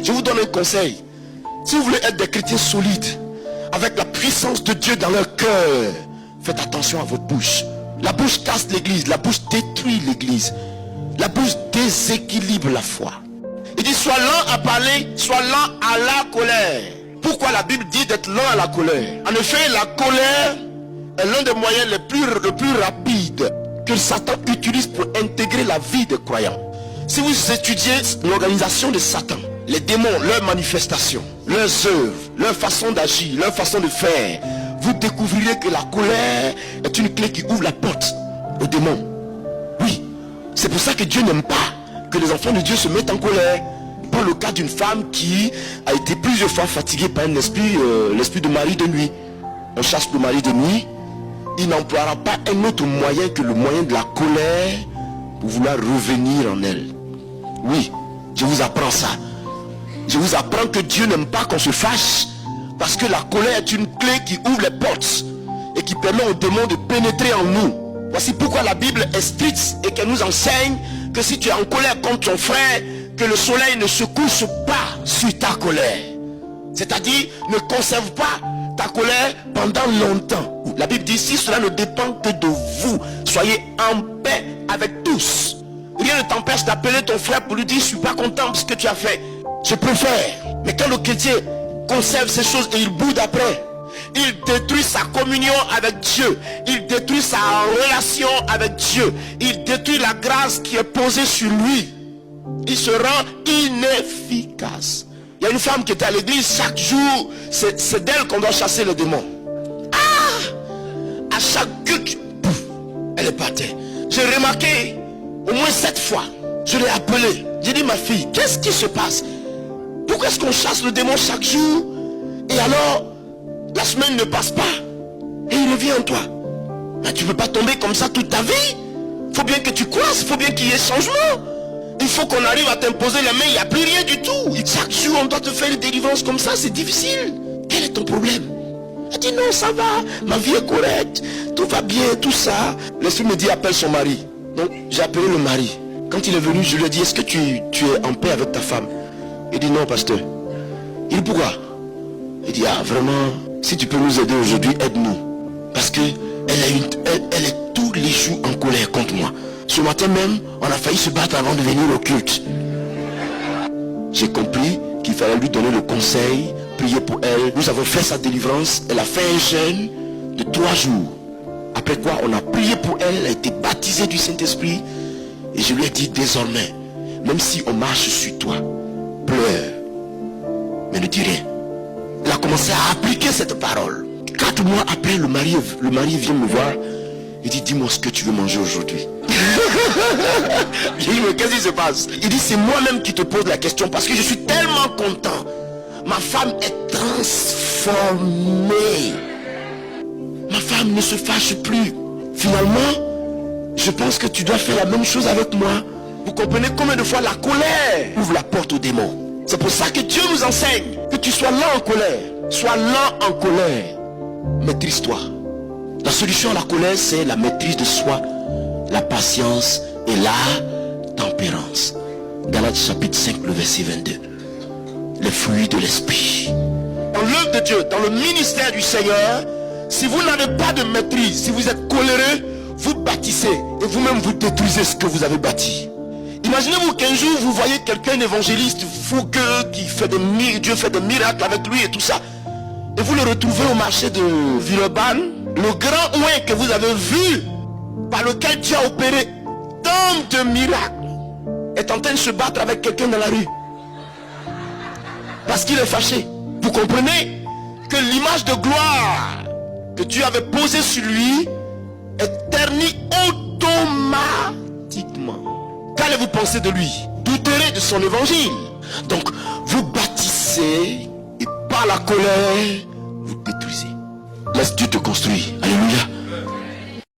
Je vous donne un conseil. Si vous voulez être des chrétiens solides, avec la puissance de Dieu dans leur cœur, faites attention à votre bouche. La bouche casse l'église, la bouche détruit l'église. La bouche déséquilibre la foi. Il dit sois lent à parler, sois lent à la colère. Pourquoi la Bible dit d'être lent à la colère? En effet, la colère est l'un des moyens les plus rapides que Satan utilise pour intégrer la vie des croyants. Si vous étudiez l'organisation de Satan, les démons, leurs manifestations, leurs œuvres, leur façon d'agir, leur façon de faire, vous découvrirez que la colère est une clé qui ouvre la porte aux démons. Oui, c'est pour ça que Dieu n'aime pas que les enfants de Dieu se mettent en colère. Prends le cas d'une femme qui a été plusieurs fois fatiguée par un esprit, l'esprit de mari de nuit. On chasse le mari de nuit, il n'emploiera pas un autre moyen que le moyen de la colère pour vouloir revenir en elle. Oui, je vous apprends ça. Je vous apprends que Dieu n'aime pas qu'on se fâche, parce que la colère est une clé qui ouvre les portes et qui permet aux démons de pénétrer en nous. Voici pourquoi la Bible est stricte et qu'elle nous enseigne que si tu es en colère contre ton frère, que le soleil ne se couche pas sur ta colère. C'est-à-dire, ne conserve pas ta colère pendant longtemps. La Bible dit, si cela ne dépend que de vous, soyez en paix avec tous. Rien ne t'empêche d'appeler ton frère pour lui dire, je ne suis pas content de ce que tu as fait. Je préfère. Mais quand le chrétien conserve ces choses et il boude après, il détruit sa communion avec Dieu, il détruit sa relation avec Dieu, il détruit la grâce qui est posée sur lui. Il se rend inefficace. Il y a une femme qui était à l'église chaque jour, c'est d'elle qu'on doit chasser le démon. À chaque culte, elle est partie. J'ai remarqué au moins 7 fois, je l'ai appelée. J'ai dit, ma fille, qu'est-ce qui se passe? Pourquoi est-ce qu'on chasse le démon chaque jour et alors la semaine ne passe pas et il revient en toi? Mais tu ne peux pas tomber comme ça toute ta vie. Il faut bien que tu croisses, il faut bien qu'il y ait changement. Il faut qu'on arrive à t'imposer les mains, il n'y a plus rien du tout. Et chaque jour on doit te faire une délivrance comme ça, c'est difficile. Quel est ton problème? Elle dit non, ça va, ma vie est correcte, tout va bien, tout ça. L'esprit me dit appelle son mari. Donc j'ai appelé le mari. Quand il est venu, je lui ai dit, est-ce que tu es en paix avec ta femme? Il dit non, pasteur. Il dit pourquoi? Il dit, ah vraiment, si tu peux nous aider aujourd'hui, aide-nous. Parce que elle est tous les jours en colère contre moi. Ce matin même, on a failli se battre avant de venir au culte. J'ai compris qu'il fallait lui donner le conseil, prier pour elle. Nous avons fait sa délivrance. Elle a fait un jeûne de 3 jours. Après quoi, on a prié pour elle. Elle a été baptisée du Saint-Esprit. Et je lui ai dit, désormais, même si on marche sur toi, pleure, mais ne dis rien. Elle a commencé à appliquer cette parole. 4 mois après, le mari vient me voir. Il dit, dis-moi ce que tu veux manger aujourd'hui. J'ai dit, mais qu'est-ce qui se passe? Il dit, c'est moi-même qui te pose la question parce que je suis tellement content. Ma femme est transformée. Ma femme ne se fâche plus. Finalement, je pense que tu dois faire la même chose avec moi. Vous comprenez combien de fois la colère ouvre la porte aux démons? C'est pour ça que Dieu nous enseigne que tu sois lent en colère. Sois lent en colère. Maîtrise-toi. La solution à la colère, c'est la maîtrise de soi, la patience et la tempérance. Galates chapitre 5, le verset 22. Les fruits de l'esprit. Dans l'œuvre de Dieu, dans le ministère du Seigneur, si vous n'avez pas de maîtrise, si vous êtes coléreux, vous bâtissez et vous-même vous détruisez ce que vous avez bâti. Imaginez-vous qu'un jour vous voyez quelqu'un évangéliste fougueux qui fait Dieu fait des miracles avec lui et tout ça. Et vous le retrouvez au marché de Villeurbanne. Le grand oin que vous avez vu, par lequel Dieu a opéré tant de miracles, est en train de se battre avec quelqu'un dans la rue. Parce qu'il est fâché. Vous comprenez que l'image de gloire que Dieu avait posée sur lui est ternie automatiquement. Qu'allez-vous penser de lui? Douterez de son évangile. Donc, vous par la colère, vous détruisez. Laisse Dieu te construire. Alléluia.